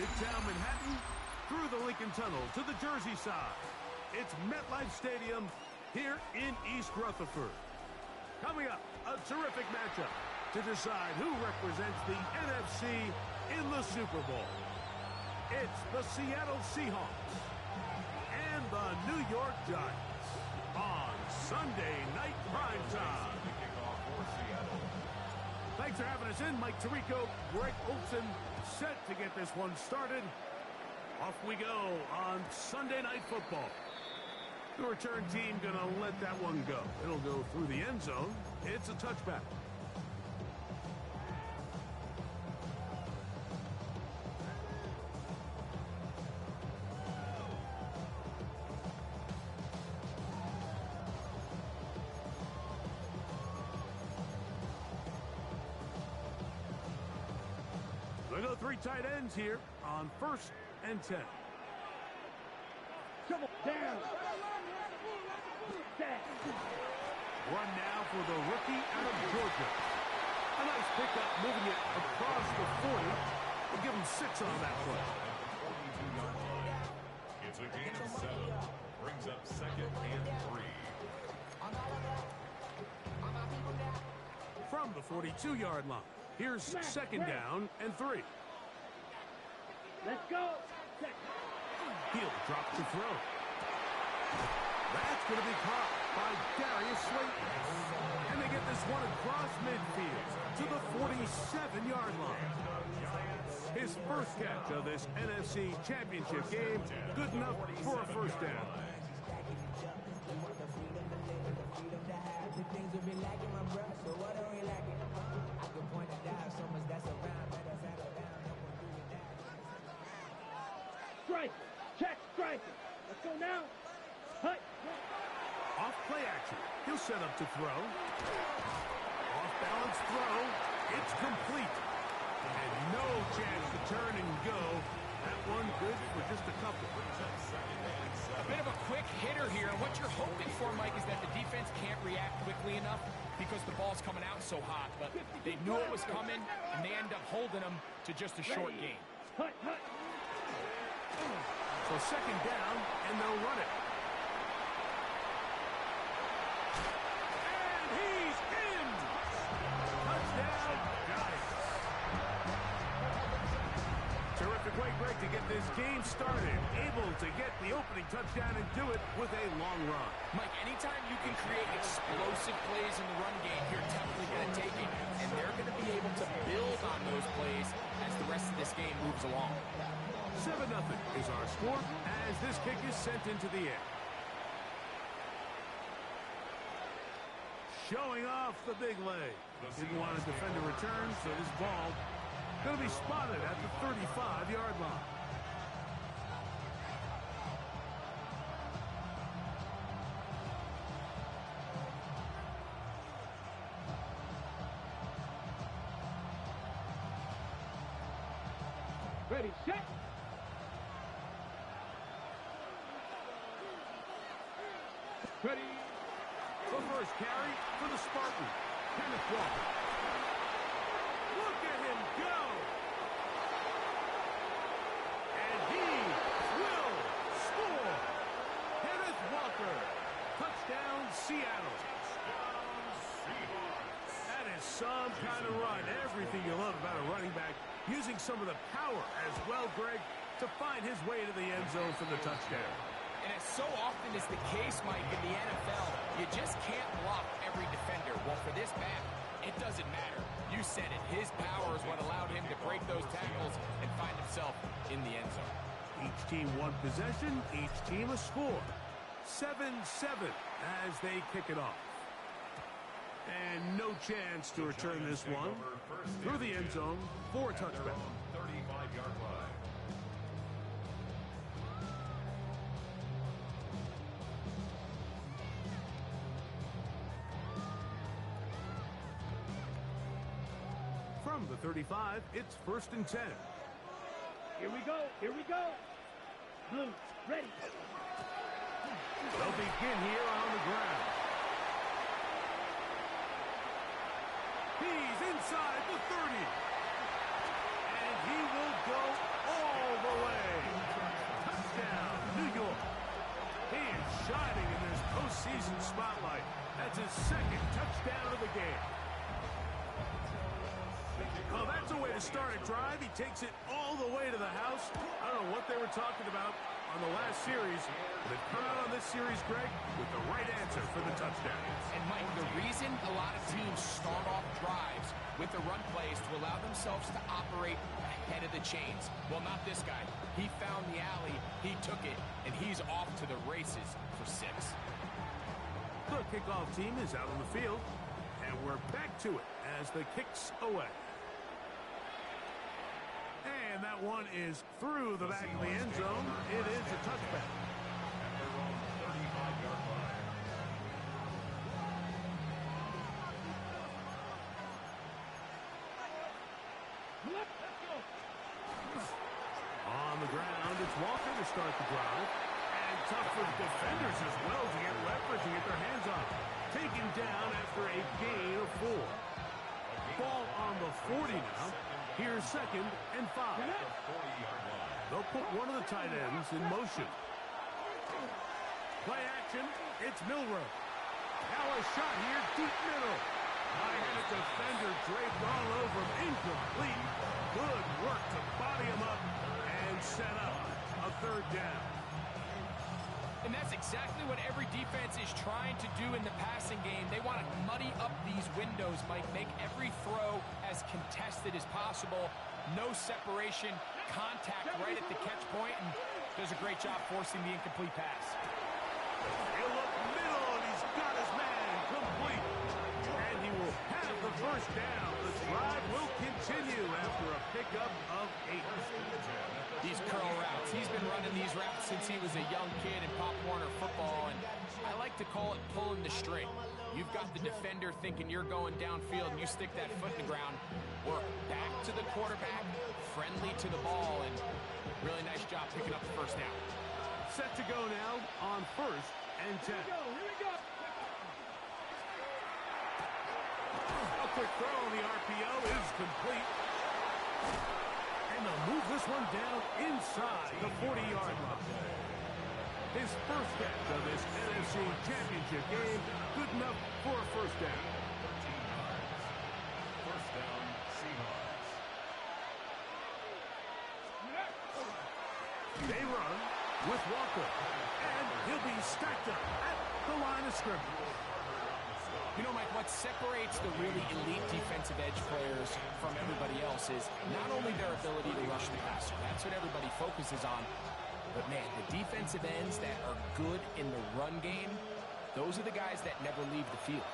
Midtown Manhattan, through the Lincoln Tunnel to the Jersey side. It's MetLife Stadium here in East Rutherford. Coming up, a terrific matchup to decide who represents the NFC in the Super Bowl. It's the Seattle Seahawks and the New York Giants on Sunday Night Primetime. Thanks for having us in. Mike Tirico, Greg Olson, set to get this one started. Off we go on Sunday Night Football. The return team going to let that one go. It'll go through the end zone. It's a touchback. We go three tight ends here on 1st and 10. Double down. Run now for the rookie out of Georgia. A nice pickup, moving it across the 40. We'll give him 6 on that play. It's a gain of 7. Brings up 2nd and 3. From the 42-yard line, here's 2nd down and 3. Let's go. He'll drop to throw. That's going to be caught by Darius Slayton. And they get this one across midfield to the 47-yard line. His first catch of this NFC Championship game, good enough for a 1st down. Strike. Check striker. Let's go now. Hut. Off play action. He'll set up to throw. Off balance throw. It's complete. And no chance to turn and go. That one good for just a couple. A bit of a quick hitter here. What you're hoping for, Mike, is that the defense can't react quickly enough because the ball's coming out so hot. But they knew it was coming, and they end up holding them to just a short gain. Hut. So 2nd down, and they'll run it. And he's in! Touchdown, Giants. Terrific way, Greg, to get this game started. Able to get the opening touchdown and do it with a long run. Mike, anytime you can create explosive plays in the run game, you're definitely going to take it. And they're going to be able to build on those plays as the rest of this game moves along. 7-0 is our score as this kick is sent into the air. Showing off the big leg. Didn't want to defend a return, so this ball going to be spotted at the 35-yard line. Ready, set. Ready. The first carry for the Spartans, Kenneth Walker. Look at him go! And he will score! Kenneth Walker. Touchdown, Seattle. That is some kind of run. Everything you love about a running back. Using some of the power as well, Greg, to find his way to the end zone for the touchdown. And as so often is the case, Mike, in the NFL, you just can't block every defender. Well, for this back, it doesn't matter. You said it. His power is what allowed him to break those tackles and find himself in the end zone. Each team one possession, each team a score. 7-7 as they kick it off. And no chance to return this one through the end zone for a touchback. 35-yard line. From the 35, it's 1st and 10. Here we go. Here we go. Blue, ready. They'll begin here on the ground. He's inside the 30. And he will go all the way. Touchdown, New York. He is shining in this postseason spotlight. That's his second touchdown of the game. Oh, that's a way to start a drive. He takes it all the way to the house. I don't know what they were talking about on the last series. They've come out on this series, Greg, with the right answer for the touchdown. And, Mike, the reason a lot of teams start off drives with the run plays to allow themselves to operate ahead of the chains. Well, not this guy. He found the alley, he took it, and he's off to the races for 6. The kickoff team is out on the field, and we're back to it as the kick's away. And that one is through the back of the end zone. It is a touchback. On the ground, it's Walker to start the drive. And tough for the defenders as well to get leverage and get their hands on it. Taken down after a gain of 4. Ball on the 40 now. Here's 2nd and 5. They'll put one of the tight ends in motion. Play action. It's Milroe. Now a shot here, deep middle. High-headed defender draped all over him. Incomplete. Good work to body him up and set up a 3rd down. And that's exactly what every defense is trying to do in the passing game. They want to muddy up these windows, Mike, make every throw as contested as possible. No separation, contact right at the catch point, and does a great job forcing the incomplete pass. He'll look middle, and he's got his man complete. And he will have the 1st down. The drive will continue after a pickup of 8. These curl routes, he's been running these routes since he was a young kid in Pop Warner football, and I like to call it pulling the string. You've got the defender thinking you're going downfield, and you stick that foot in the ground, work back to the quarterback, friendly to the ball, and really nice job picking up the 1st down. Set to go now on 1st and 10. Here we go. A quick throw on the RPO is complete. And they'll move this one down inside the 40-yard line. His 1st catch of this NFC Championship game, good enough for a 1st down. 1st down, Seahawks. They run with Walker. And he'll be stacked up at the line of scrimmage. You know, Mike, what separates the really elite defensive edge players from everybody else is not only their ability to rush the passer. That's what everybody focuses on. But, man, the defensive ends that are good in the run game, those are the guys that never leave the field.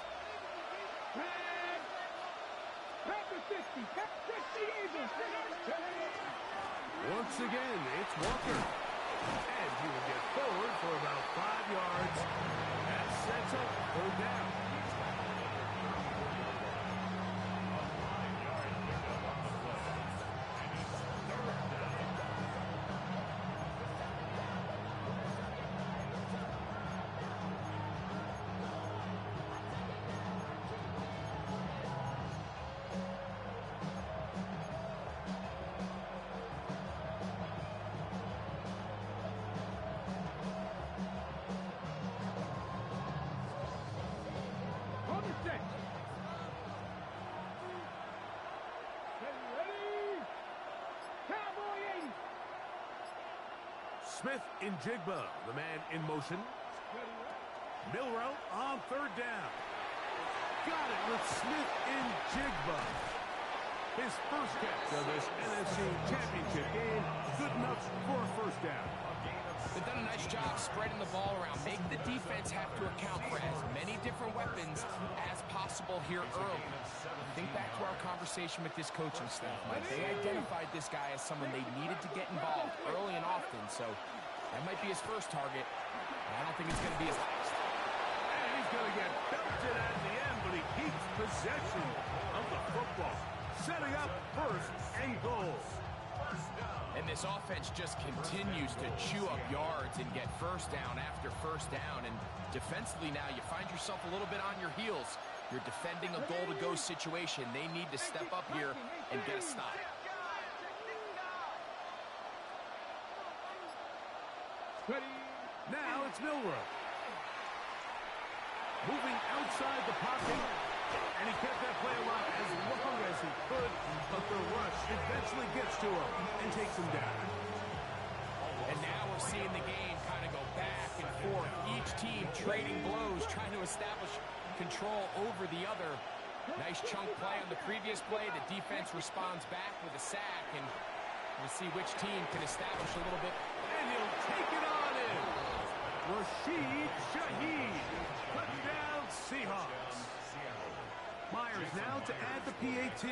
Once again, it's Walker. And he will get forward for about 5 yards. That sets up 3rd down. Smith in Jigba, the man in motion. Milroe on 3rd down. Got it with Smith in Jigba. His 1st catch of this NFC Championship game, good enough for a 1st down. They've done a nice job spreading the ball around. Make the defense have to account for as many different weapons as possible here early. Think back to our conversation with this coaching staff, Mike. They identified this guy as someone they needed to get involved early and often, so that might be his 1st target. I don't think it's going to be his last. And he's going to get belted at the end, but he keeps possession of the football. Setting up 1st and goal. And this offense just continues to chew up yards and get 1st down after 1st down. And defensively now, you find yourself a little bit on your heels. You're defending a goal-to-go situation. They need to step up here and get a stop. it's Milroe. Moving outside the pocket. And he kept that play alive as long as he could. But the rush eventually gets to him and takes him down. And now we're seeing the game kind of go back and forth. Each team trading blows, trying to establish control over the other. Nice chunk play on the previous play. The defense responds back with a sack, and we'll see which team can establish a little bit. And he'll take it on in. Rashid Shaheed. Touchdown, Seahawks. Myers now to add the PAT.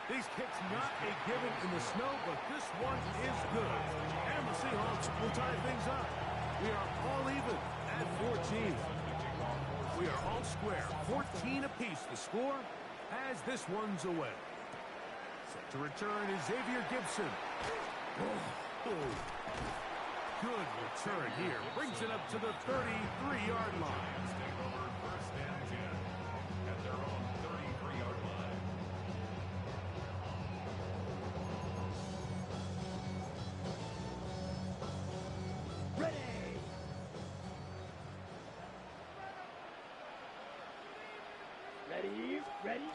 These kicks not a given in the snow, but this one is good. And the Seahawks will tie things up. We are all even at 14. We are all square. 14 apiece the score as this one's away. Set to return is Xavier Gibson. Oh. Good return here. Brings it up to the 33-yard line. Take over first and 10 at their own 33-yard line. Ready. Ready.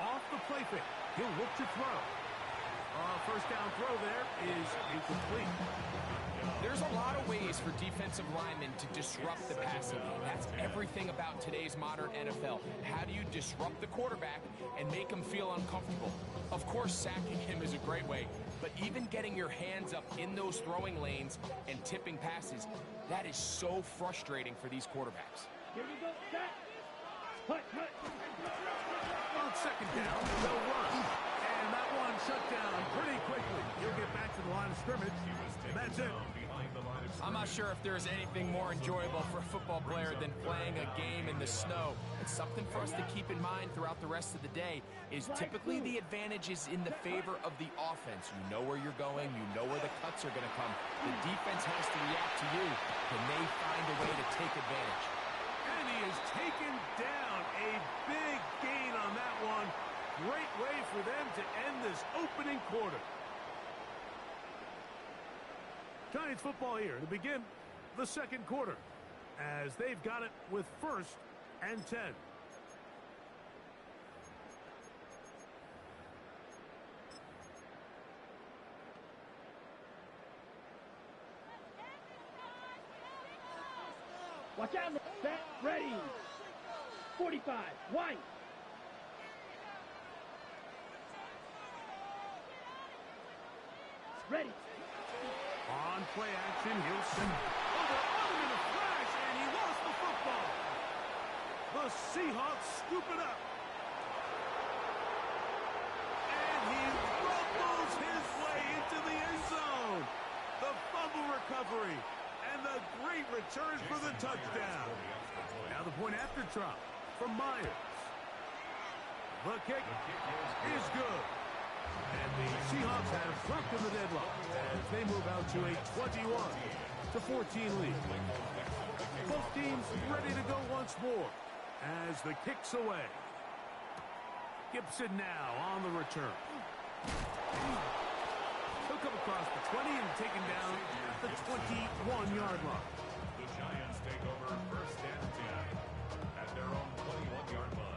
Off the play fake. He'll look to throw. First down throw there is incomplete. There's a lot of ways for defensive linemen to disrupt the passing game. That's everything about today's modern NFL. How do you disrupt the quarterback and make him feel uncomfortable? Of course, sacking him is a great way, but even getting your hands up in those throwing lanes and tipping passes, that is so frustrating for these quarterbacks. Here we go. Set. Hut. On second down, they'll run. And that one shut down pretty quickly. He'll get back to the line of scrimmage. And that's it. I'm not sure if there's anything more enjoyable for a football player than playing a game in the snow. And something for us to keep in mind throughout the rest of the day is typically the advantage is in the favor of the offense. You know where you're going. You know where the cuts are going to come. The defense has to react to you. Can they find a way to take advantage? And he is taken down. A big gain on that one. Great way for them to end this opening quarter. Giants football here to begin the second quarter as they've got it with first and 10. Watch out. Set. Ready. 45. White. Ready. On play action, he'll send over on him in a flash, and he lost the football. The Seahawks scoop it up. And he rumbles his way into the end zone. The fumble recovery and the great return for the touchdown. Now the point after drop from Myers. The kick is good. And the Seahawks have broken the deadlock as they move out to a 21-14 lead. Both teams ready to go once more as the kick's away. Gibson now on the return. He'll come across the 20 and taken down at the 21-yard line. The Giants take over first and 10 at their own 21-yard line.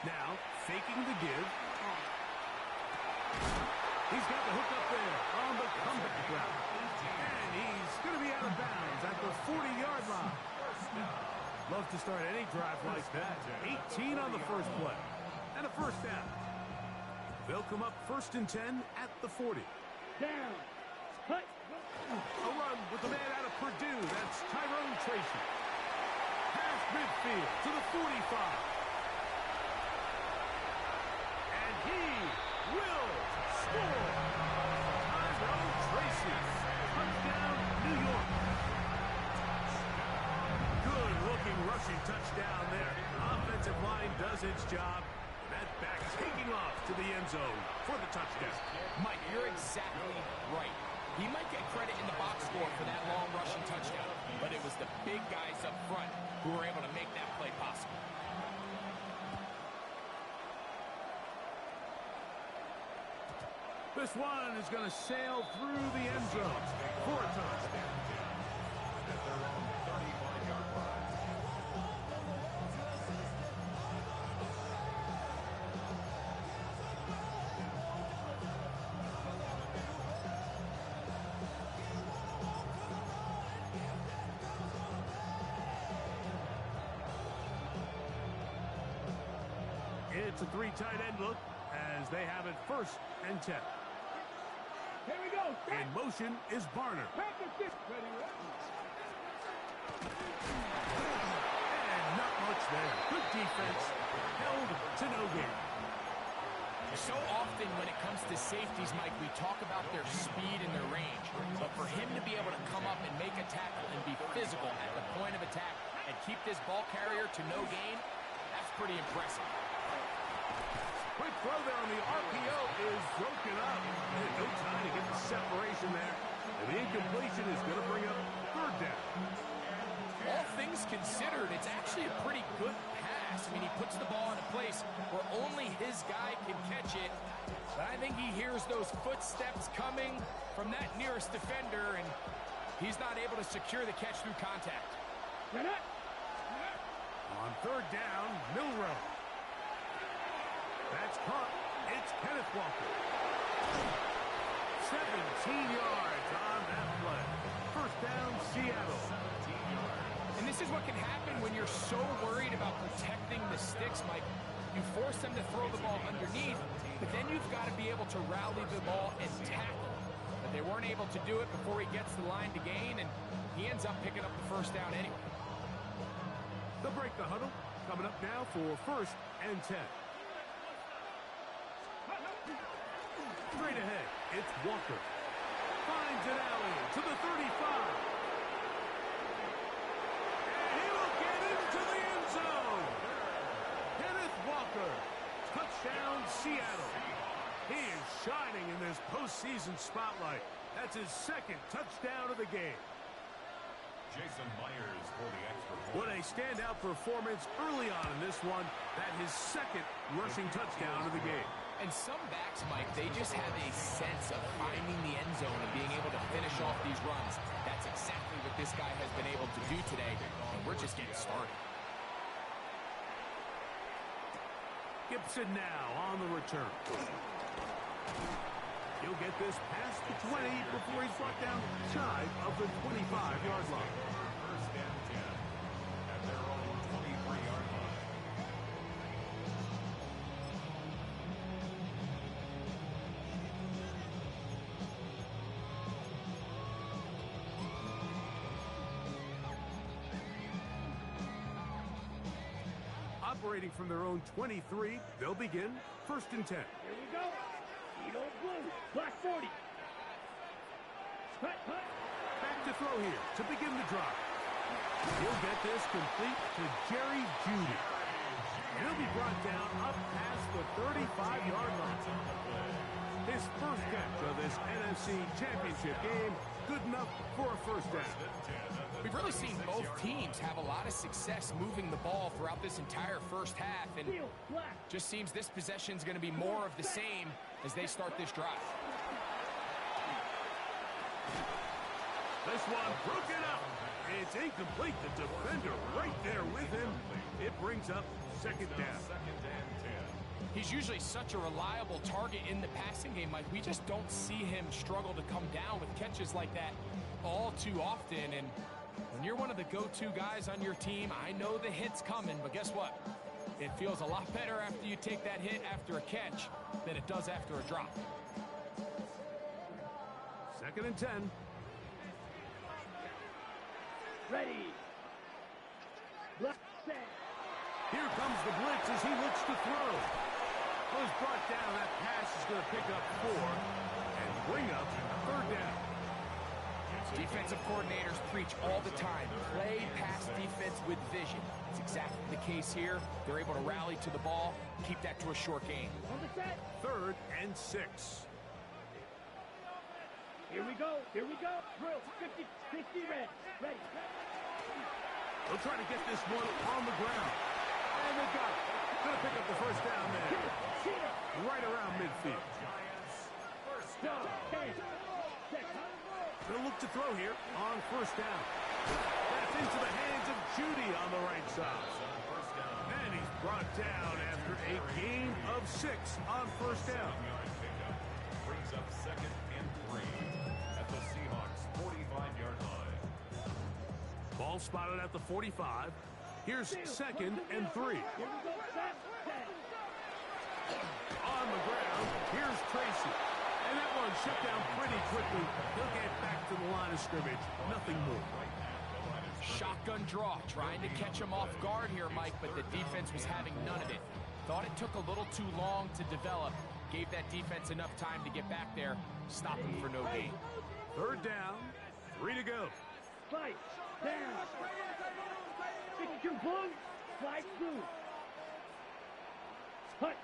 Now, faking the give. He's got the hook up there on the comeback route. And he's going to be out of bounds at the 40-yard line. Love to start any drive like that. 18 on the first play. And a first down. They'll come up first and 10 at the 40. Down. Hut. A run with the man out of Purdue. That's Tyrone Tracy. Half midfield to the 45. He will score. Tyrone Tracy. Touchdown, New York. Good-looking rushing touchdown there. Offensive line does its job. That back taking off to the end zone for the touchdown. Mike, you're exactly right. He might get credit in the box score for that long rushing touchdown, but it was the big guys up front who were able to make that play possible. This one is going to sail through the end zone for a touchdown. At their own 35-yard line. It's a three tight end look as they have it 1st and 10. Here we go. In motion is Barner. Practice this. Ready, And not much there. Good defense. Held to no gain. So often when it comes to safeties, Mike, we talk about their speed and their range. But for him to be able to come up and make a tackle and be physical at the point of attack and keep this ball carrier to no gain, that's pretty impressive. Quick throw there on the RPO is broken up. And no time to get the separation there. And the incompletion is going to bring up 3rd down. All things considered, it's actually a pretty good pass. I mean, he puts the ball in a place where only his guy can catch it. But I think he hears those footsteps coming from that nearest defender, and he's not able to secure the catch through contact. On 3rd down, Milroe. That's caught. It's Kenneth Walker. 17 yards on that play. 1st down, Seattle. And this is what can happen when you're so worried about protecting the sticks, Mike. You force them to throw the ball underneath, but then you've got to be able to rally the ball and tackle. But they weren't able to do it before he gets the line to gain, and he ends up picking up the 1st down anyway. They'll break the huddle. Coming up now for 1st and 10. Straight ahead, it's Walker. Finds an alley to the 35. And he will get into the end zone. Kenneth Walker. Touchdown, Seattle. He is shining in this postseason spotlight. That's his 2nd touchdown of the game. Jason Myers for the extra point. What a standout performance early on in this one. That his 2nd rushing touchdown of the game. And some backs, Mike, they just have a sense of finding the end zone and being able to finish off these runs. That's exactly what this guy has been able to do today, and we're just getting started. Gibson now on the return. He'll get this past the 20 before he's brought down shy of the 25-yard line. 1st and 10 at their own 23-yard line. Operating from their own 23, they'll begin 1st and 10. Here we go. Edo blue. Black 40. Hut, hut. Back to throw here to begin the drive. He'll get this complete to Jerry Jeudy. And he'll be brought down up past the 35-yard line. His 1st catch of this NFC Championship game, good enough for a 1st down. We've really seen both teams have a lot of success moving the ball throughout this entire 1st half, and just seems this possession is going to be more of the same as they start this drive. This one broken up. It's incomplete. The defender right there with him. It brings up 2nd down. 2nd and 10. He's usually such a reliable target in the passing game, Mike. We just don't see him struggle to come down with catches like that all too often. And when you're one of the go-to guys on your team, I know the hit's coming, but guess what? It feels a lot better after you take that hit after a catch than it does after a drop. 2nd and 10. Ready. Black set. Here comes the blitz as he looks to throw. Was brought down. That pass is going to pick up 4 and bring up 3rd down. Defensive coordinators preach all the time. Play pass defense with vision. It's exactly the case here. They're able to rally to the ball, keep that to a short game. 3rd and 6. Here we go. Here we go. Drill. 50 red. Ready. They'll try to get this one on the ground. And they got it. Gonna pick up the first down there. Right around midfield. Gonna look to throw here on first down. That's into the hands of Judy on the right side. And he's brought down after a gain of 6 on first down. Brings up 2nd and 3 at the Seahawks 45-yard line. Ball spotted at the 45. Here's 2nd and 3. On the ground, here's Tracy. And that one shut down pretty quickly. He'll get back to the line of scrimmage. Nothing more. Shotgun draw, trying to catch him off guard here, Mike, but the defense was having none of it. Thought it took a little too long to develop. Gave that defense enough time to get back there. Stop him for no gain. 3rd down, 3 to go. Fight. Down. Pick your ball. Slide through. Hut.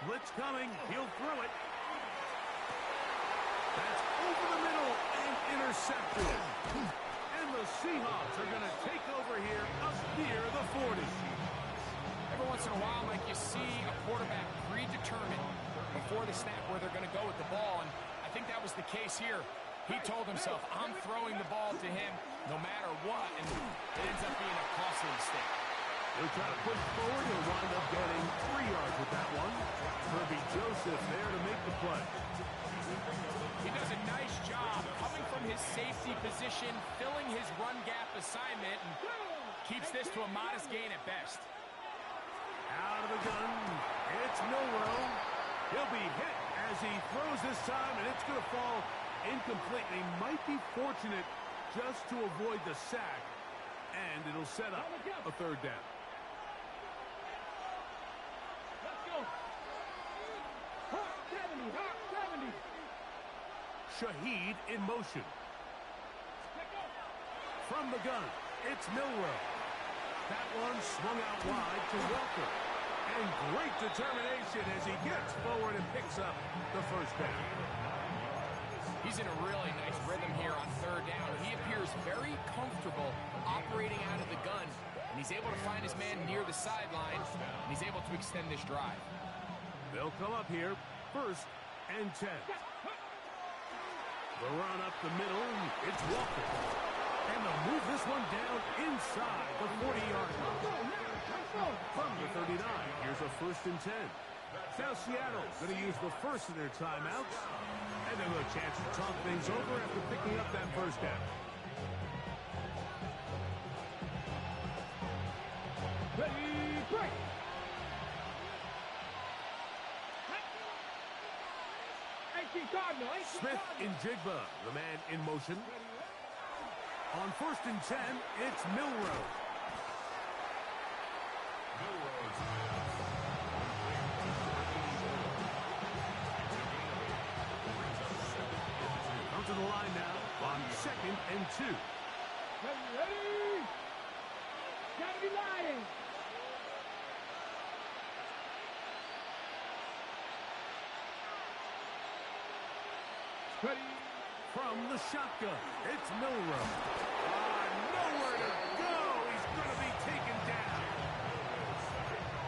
Blitz coming. He'll throw it. That's over the middle and intercepted. And the Seahawks are going to take over here up near the 40. Every once in a while, Mike, you see a quarterback predetermined before the snap where they're going to go with the ball, and I think that was the case here. He told himself, I'm throwing the ball to him no matter what, and it ends up being a costly mistake. They'll try to push forward. He'll wind up getting 3 yards with that one. Herbie Joseph there to make the play. He does a nice job coming from his safety position, filling his run gap assignment, and keeps this to a modest gain at best. Out of the gun, it's Milroe. He'll be hit as he throws this time, and it's going to fall incomplete. He might be fortunate just to avoid the sack, and it'll set up a 3rd down. Let's go. 70. Shaheed in motion. From the gun, it's Milroe. That one swung out wide to Walker. And great determination as he gets forward and picks up the first down. He's in a really nice rhythm here on 3rd down. He appears very comfortable operating out of the gun, and he's able to find his man near the sideline, and he's able to extend this drive. They'll come up here, 1st and 10. The run up the middle, it's Walker. And they'll move this one down inside the 40-yard line. From the 39, here's a 1st and 10. Now Seattle's going to use the first of their timeouts. And they'll have a chance to talk things over after picking up that first down. Ready, break. Smith in Jigba, the man in motion. On 1st and 10, it's Milroe. Come to the line now on 2nd and 2. Ready? Gotta be lying. Ready? From the shotgun, it's Milroe. Nowhere to go. He's going to be taken down.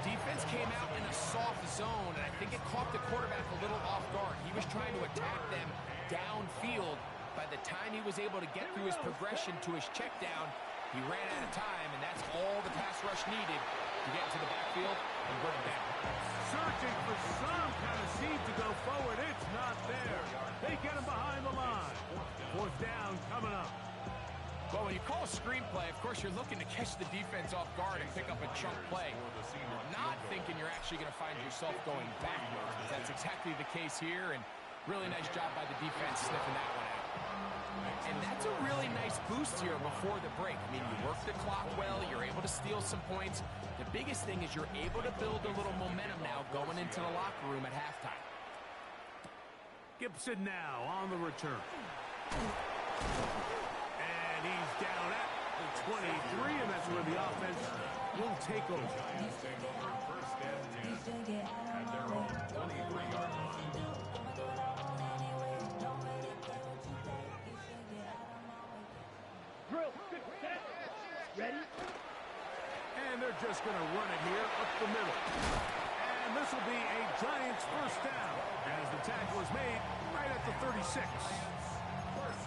Defense came out in a soft zone, and I think it caught the quarterback a little off guard. He was trying to attack them downfield. By the time he was able to get through his progression to his check down, he ran out of time, and that's all the pass rush needed to get into the backfield and bring him down. Searching for some kind of seed to go forward. It's not there. They get him behind the line. 4th down coming up. Well, when you call a screenplay, of course, you're looking to catch the defense off guard and pick up a chunk play. Not thinking you're actually going to find yourself going backwards, but that's exactly the case here, and really nice job by the defense sniffing that one out. And that's a really nice boost here before the break. I mean, you work the clock well, you're able to steal some points. The biggest thing is you're able to build a little momentum now going into the locker room at halftime. Gibson now on the return. will take over. Giants take over first and 10 at their own 23-yard line. Drill. Set. Ready? And they're just going to run it here up the middle. And this will be a Giants first down as the tackle is made right at the 36.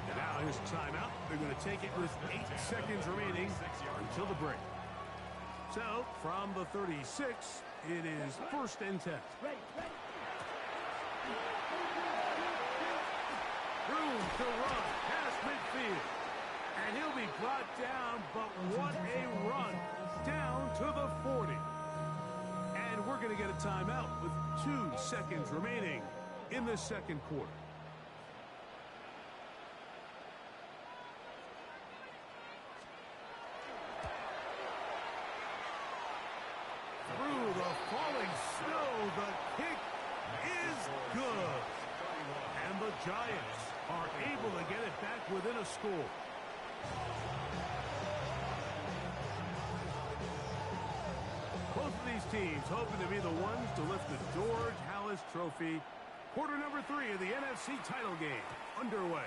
And now here's timeout. They're going to take it with 8 seconds remaining until the break. So from the 36, it is first and 10. Ready. Room to run past midfield. And he'll be brought down, but what a run down to the 40. And we're going to get a timeout with 2 seconds remaining in the second quarter. Through the falling snow, the kick is good. And the Giants are able to get it back within a score. Both of these teams hoping to be the ones to lift the George Halas Trophy. Quarter number 3 of the NFC title game underway.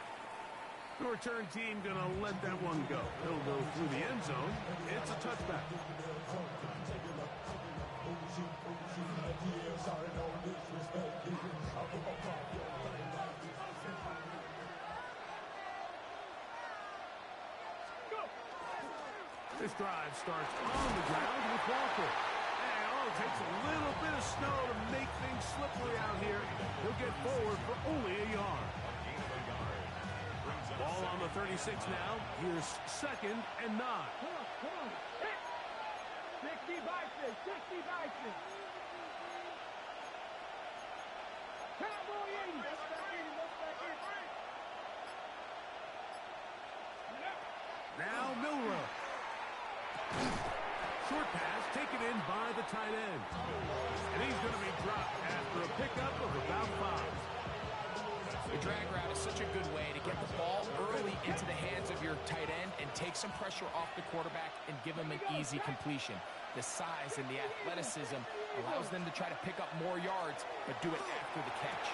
The return team going to let that one go. It'll go through the end zone. It's a touchback. This drive starts on the ground with Walker. And it takes a little bit of snow to make things slippery out here. He'll get forward for only a yard. Ball on the 36 now. Here's second and 9. Come on. Hit. 60 Bison. Cowboy 80. Now Milroe. Short pass taken in by the tight end. And he's going to be dropped after a pickup of about 5. The drag route is such a good way to get the ball early into the hands of your tight end and take some pressure off the quarterback and give him an easy completion. The size and the athleticism allows them to try to pick up more yards, but do it after the catch.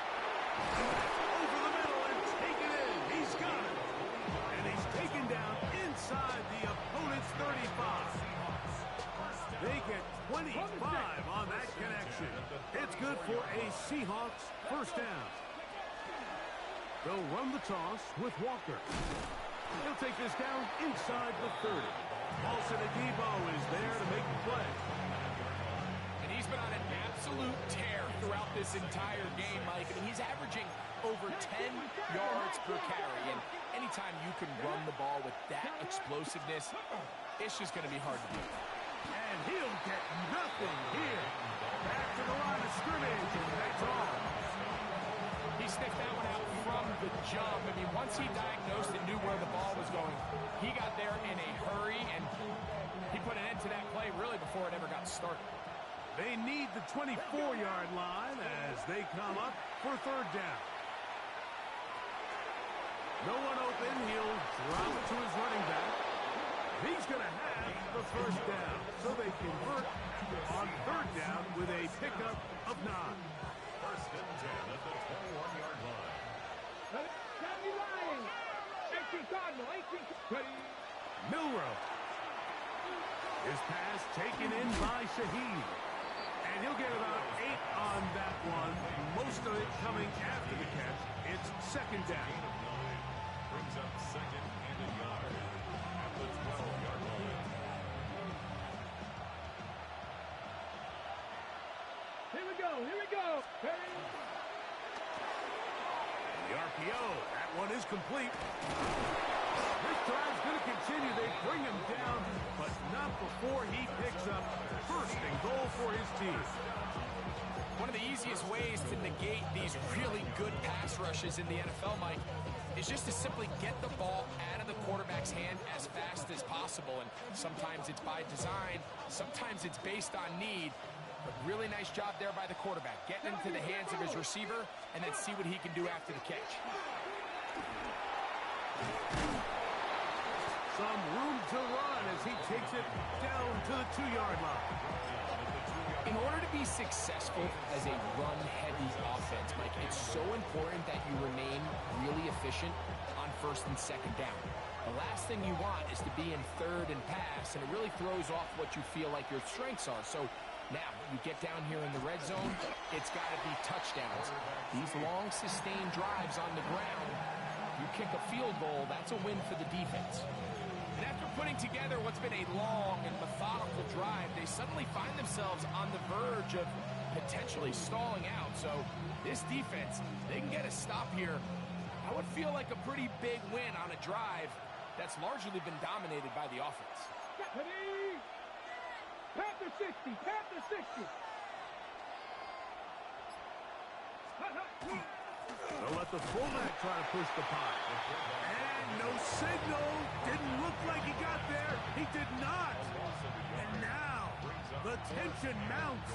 Over the middle and taken in. He's got it. And he's taken down inside the opponent's 35. They get 25 on that connection. It's good for a Seahawks first down. They'll run the toss with Walker. He'll take this down inside the 30. Paulson Adebo is there to make the play. And he's been on an absolute tear throughout this entire game, Mike. I mean, he's averaging over 10 yards per carry. And anytime you can run the ball with that explosiveness, it's just going to be hard to do. And he'll get nothing here. Back to the line of scrimmage, and that's all. He sniffed that one out from the jump. I mean, once he diagnosed and knew where the ball was going, he got there in a hurry, and he put an end to that play really before it ever got started. They need the 24-yard line as they come up for third down. No one open. He'll drop it to his running back. He's going to have the first down, so they convert on third down with a pickup of 9. First and 10 at the 21-yard line. Sammy Lying. 18 Cardinal. 18. Milroe. His pass taken in by Shaheed. And he'll get about 8 on that one. Most of it coming after the catch. It's second down. Brings up second and a yard at the 12-yard line. Here we go. The RPO. That one is complete. This drive's going to continue. They bring him down, but not before he picks up first and goal for his team. One of the easiest ways to negate these really good pass rushes in the NFL, Mike, is just to simply get the ball out of the quarterback's hand as fast as possible. And sometimes it's by design, sometimes it's based on need. But really nice job there by the quarterback, getting into the hands of his receiver and then see what he can do after the catch. So some room to run as he takes it down to the 2-yard line. In order to be successful as a run-heavy offense, Mike, it's so important that you remain really efficient on first and second down. The last thing you want is to be in third and pass, and it really throws off what you feel like your strengths are. So now you get down here in the red zone, it's got to be touchdowns. These long, sustained drives on the ground, you kick a field goal, that's a win for the defense. And after putting together what's been a long and methodical drive, they suddenly find themselves on the verge of potentially stalling out. So this defense, they can get a stop here. I would feel like a pretty big win on a drive that's largely been dominated by the offense. Ready? Panther 60, Panther 60. They'll let the fullback try to push the pile. And no signal. Didn't look like he got there. He did not. And now the tension mounts.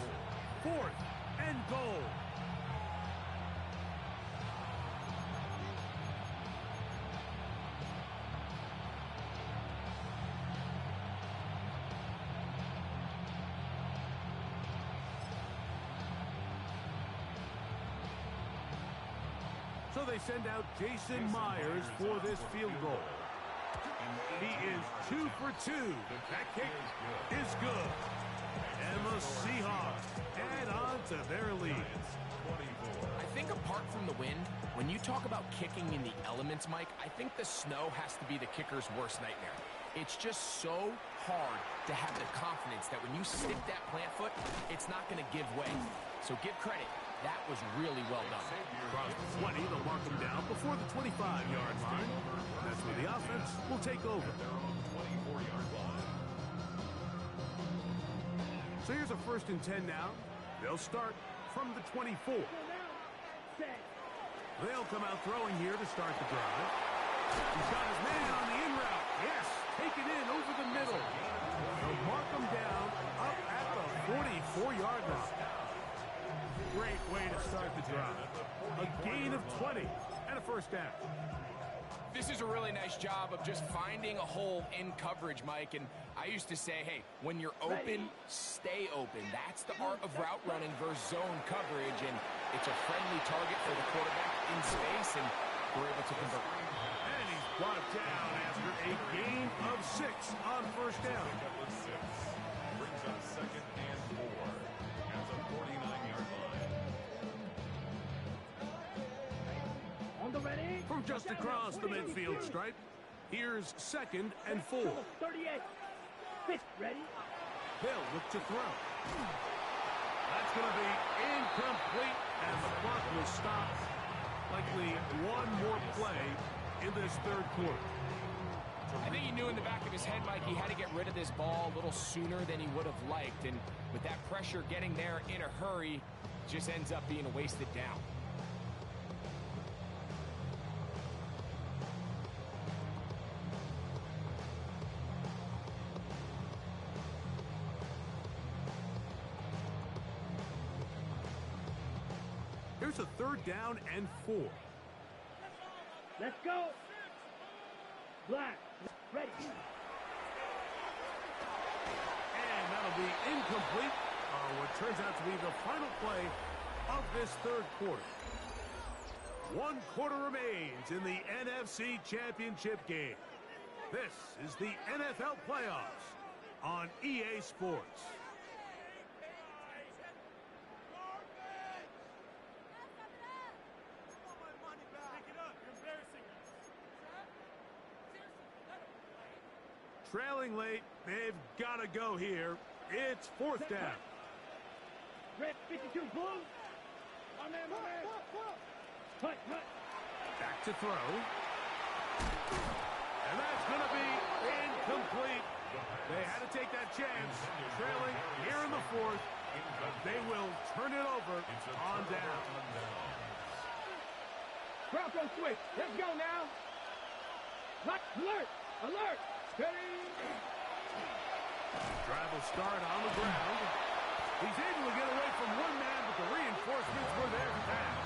4th and goal. So they send out Jason Myers for this field goal. He is 2 for 2. That kick is good. And the Seahawks add on to their lead. I think apart from the wind, when you talk about kicking in the elements, Mike, I think the snow has to be the kicker's worst nightmare. It's just so hard to have the confidence that when you stick that plant foot, it's not going to give way. So give credit. That was really well done. Across the 20, they'll mark him down before the 25-yard line. That's where the offense will take over. So here's a 1st and 10 now. They'll start from the 24. They'll come out throwing here to start the drive. He's got his man on the in route. Yes, take it in over the middle. They'll mark him down up at the 44-yard line. Great way to start the drive. A gain of 20 and a 1st down. This is a really nice job of just finding a hole in coverage, Mike. And I used to say, hey, when you're open, stay open. That's the art of route running versus zone coverage. And it's a friendly target for the quarterback in space, and we're able to convert. And he's brought down after a gain of 6 on 1st down. Brings up 2nd and 4 at the 49-yard line. On the ready? From just across the midfield stripe, here's 2nd and 4. 38. 5th ready? They'll look to throw. That's going to be incomplete, and the clock will stop. Likely one more play in this 3rd quarter. I think he knew in the back of his head, Mike, he had to get rid of this ball a little sooner than he would have liked. And with that pressure getting there in a hurry, it just ends up being a wasted down. Here's a 3rd down and 4. Let's go. Black, ready. And that'll be incomplete on what turns out to be the final play of this 3rd quarter. 1 quarter remains in the NFC Championship game. This is the NFL playoffs on EA Sports. Trailing late, they've got to go here. It's 4th down. Red 52 blue. My man, my man. Hut. Back to throw. And that's going to be incomplete. They had to take that chance. Trailing here in the 4th. But they will turn it over on down. Bronco switch. Let's go now. Hut, alert. Alert. Steady. Drive will start on the ground. He's able to get away from one man, but the reinforcements were there fast.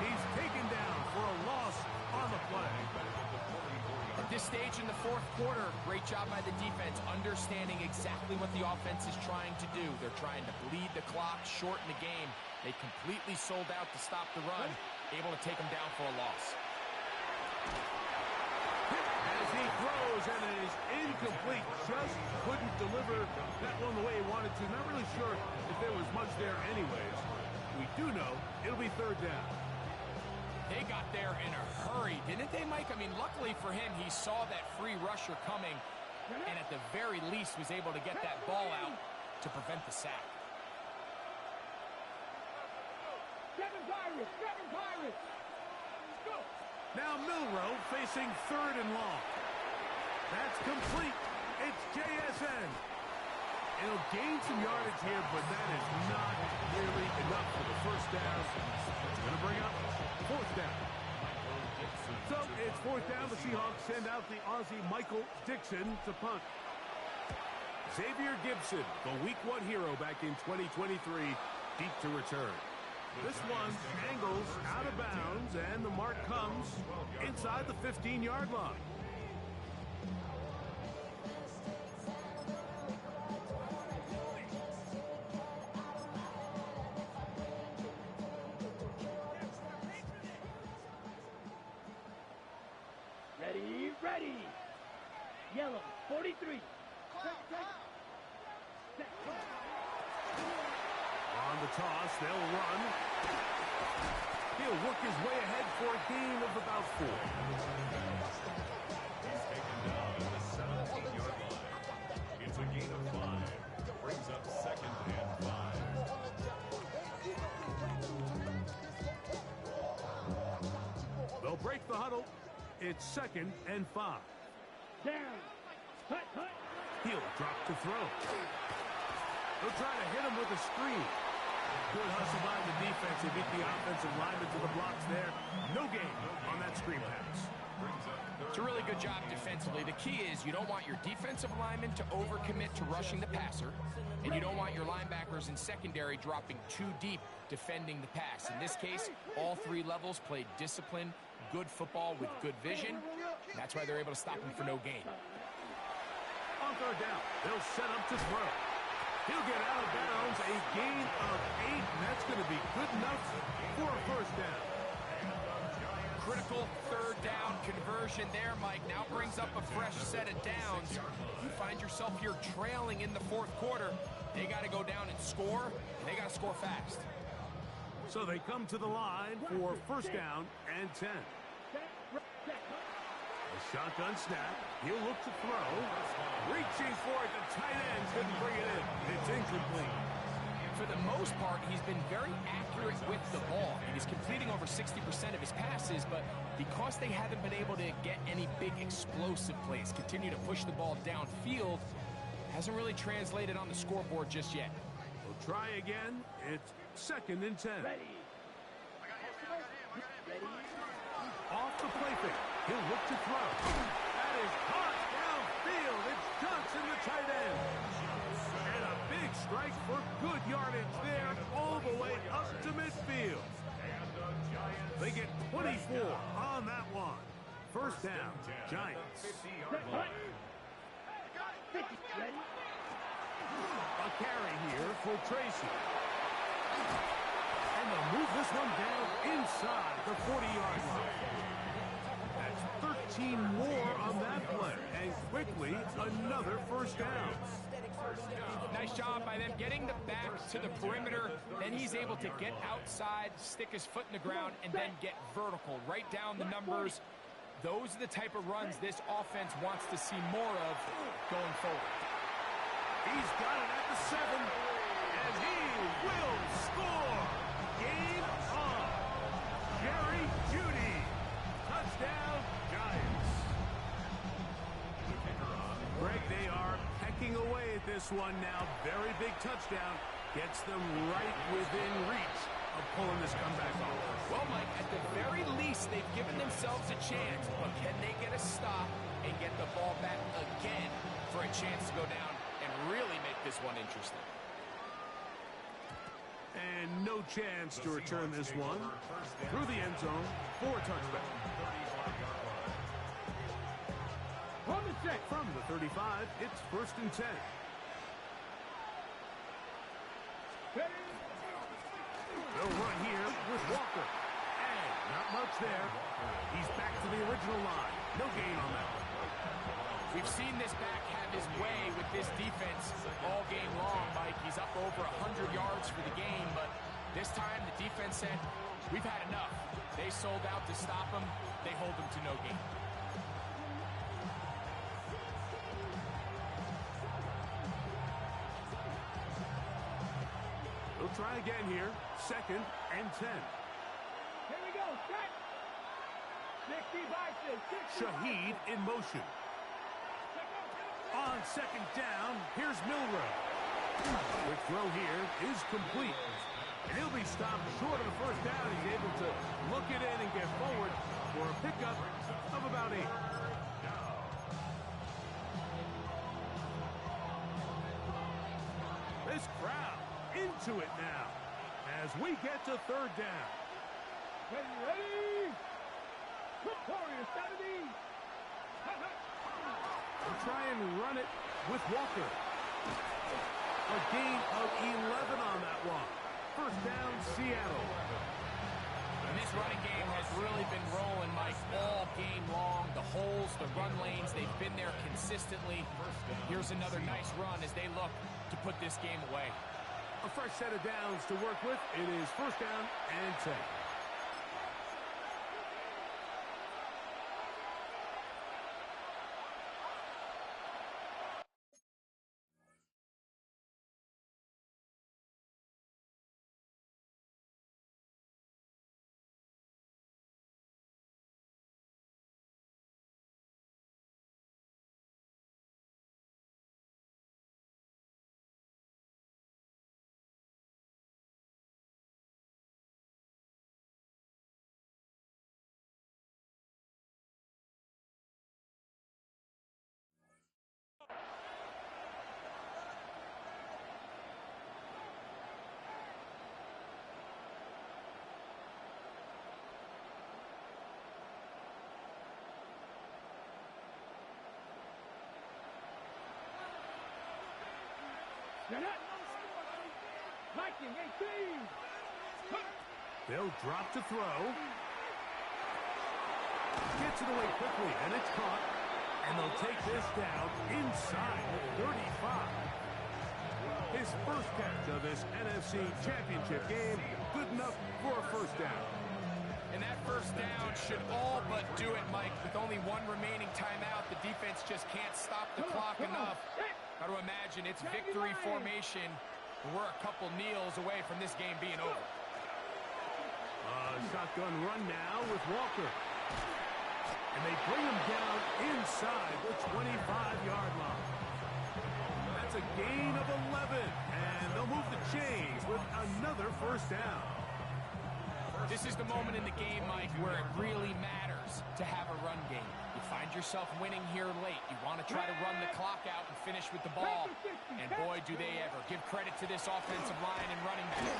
He's taken down for a loss on the play. A At this stage in the fourth quarter, great job by the defense, understanding exactly what the offense is trying to do. They're trying to bleed the clock, shorten the game. They completely sold out to stop the run, able to take them down for a loss. As he throws, and it is incomplete. Just couldn't deliver that one the way he wanted to. Not really sure if there was much there anyways. We do know it'll be third down. They got there in a hurry, didn't they, Mike? I mean, luckily for him, he saw that free rusher coming and at the very least was able to get that ball out to prevent the sack. Seven Pirates! Seven Pirates! Go! Now Milroe facing third and long. That's complete. It's JSN. It'll gain some yardage here, but that is not really enough for the first down. It's going to bring up fourth down. So it's fourth down. The Seahawks send out the Aussie Michael Dixon to punt. Xavier Gibson, the Week 1 hero back in 2023, deep to return. This one angles out of bounds, and the mark comes inside the 15-yard line. Ready, ready. Yellow, 43. On the toss, they'll run. He'll work his way ahead for a gain of about 4. He's taken down at the 17-yard line. It's a gain of 5. Brings up second and 5. They'll break the huddle. It's second and 5. Down. Hut, hut. He'll drop to throw. They'll try to hit him with a screen. Good hustle by the defense. They beat the offensive lineman to the blocks there. No gain on that screen pass. It's a really good job defensively. The key is you don't want your defensive linemen to overcommit to rushing the passer, and you don't want your linebackers in secondary dropping too deep defending the pass. In this case, all three levels played disciplined, good football with good vision. That's why they're able to stop him for no gain. On third down, they'll set up to throw. He'll get out of bounds, a gain of 8, and that's going to be good enough for a first down. Critical third down conversion there, Mike. Now brings up a fresh set of downs. You find yourself here trailing in the fourth quarter. They got to go down and score, and they got to score fast. So they come to the line for first down and 10. A shotgun snap. He'll look to throw. Reaching for it. The tight end couldn't bring it in. It's incomplete. For the most part, he's been very accurate with the ball. He's completing over 60% of his passes, but because they haven't been able to get any big explosive plays, continue to push the ball downfield, hasn't really translated on the scoreboard just yet. We'll try again. It's second and 10. Ready. Ready. Off the play fake. He'll look to throw. That is caught downfield. It's Johnson, the tight end. And a big strike for good yardage there all the way up to midfield. They get 24 on that one. First down, Giants. 50. Ready. A carry here for Tracy. And they'll move this one down inside the 40-yard line. That's 13 more on that play. And quickly, another first down. Nice job by them getting the back to the perimeter. Then he's able to get outside, stick his foot in the ground, and then get vertical. Right down the numbers. Those are the type of runs this offense wants to see more of going forward. He's got it at the 7, and he will score. Game on. Jerry Jeudy. Touchdown, Giants. Greg, they are pecking away at this one now. Very big touchdown. Gets them right within reach of pulling this comeback off. Well, Mike, at the very least, they've given themselves a chance, but can they get a stop and get the ball back again for a chance to go down and really make this one interesting? And no chance to return this one through the end zone for a touchback. set. From the 35, it's 1st and 10. Ready? They'll run here with Walker. And not much there. He's back to the original line. No gain on that one. We've seen this back have his way with this defense all game long, Mike. He's up over 100 yards for the game, but this time the defense said, we've had enough. They sold out to stop him. They hold him to no gain. They'll try again here. 2nd and 10. Here we go. Set. 60 Bison. 60 Shaheed in motion. On 2nd down, here's Milroe. Quick throw here is complete. And he'll be stopped short of the 1st down. He's able to look it in and get forward for a pickup of about 8. This crowd into it now as we get to 3rd down. Ready, ready. Warrior 70. They'll try and run it with Walker. A gain of 11 on that one. 1st down, Seattle. And this running game has really been rolling, Mike, all game long. The holes, the run lanes, they've been there consistently. Here's another nice run as they look to put this game away. A fresh set of downs to work with. It is 1st down and 10. Viking 18. They'll drop to throw. Gets it away quickly, and it's caught. And they'll take this down inside the 35. His first catch of this NFC Championship game. Good enough for a 1st down. And that 1st down should all but do it, Mike. With only one remaining timeout, the defense just can't stop the clock enough. Got to imagine it's victory formation. We're a couple kneels away from this game being over. Shotgun run now with Walker. And they bring him down inside the 25-yard line. That's a gain of 11. And they'll move the chains with another 1st down. This is the moment in the game, Mike, where it really matters to have a run game. You find yourself winning here late. You want to try to run the clock out and finish with the ball. And boy, do they ever. Give credit to this offensive line and running back.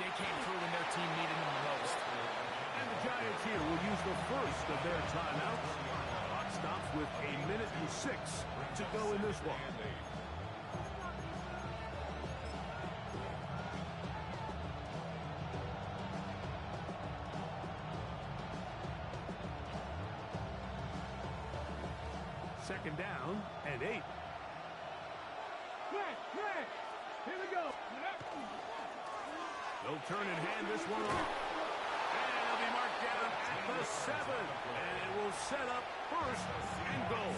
They came through when their team needed them the most. And the Giants here will use the first of their timeouts. Clock stops with 1:06 to go in this one. Second down and 8. Here we go. They'll turn and hand this one off. And it'll be marked down at the 7. And it will set up 1st and goal.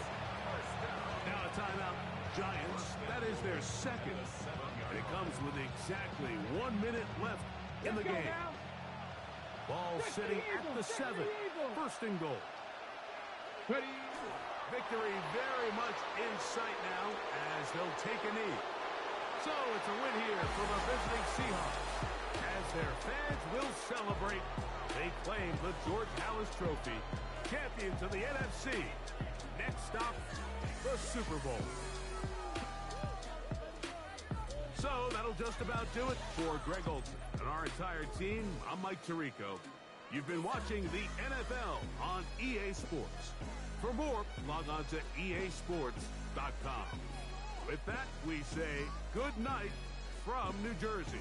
Now a timeout. Giants, that is their 2nd. And it comes with exactly 1 minute left in the game. Ball sitting at the 7. 1st and goal. Ready. Victory very much in sight now as they'll take a knee. So it's a win here for the visiting Seahawks. As their fans will celebrate, they claim the George Halas Trophy, champions of the NFC. Next stop, the Super Bowl. So that'll just about do it for Greg Olsen and our entire team. I'm Mike Tirico. You've been watching the NFL on EA Sports. For more, log on to easports.com. With that, we say good night from New Jersey.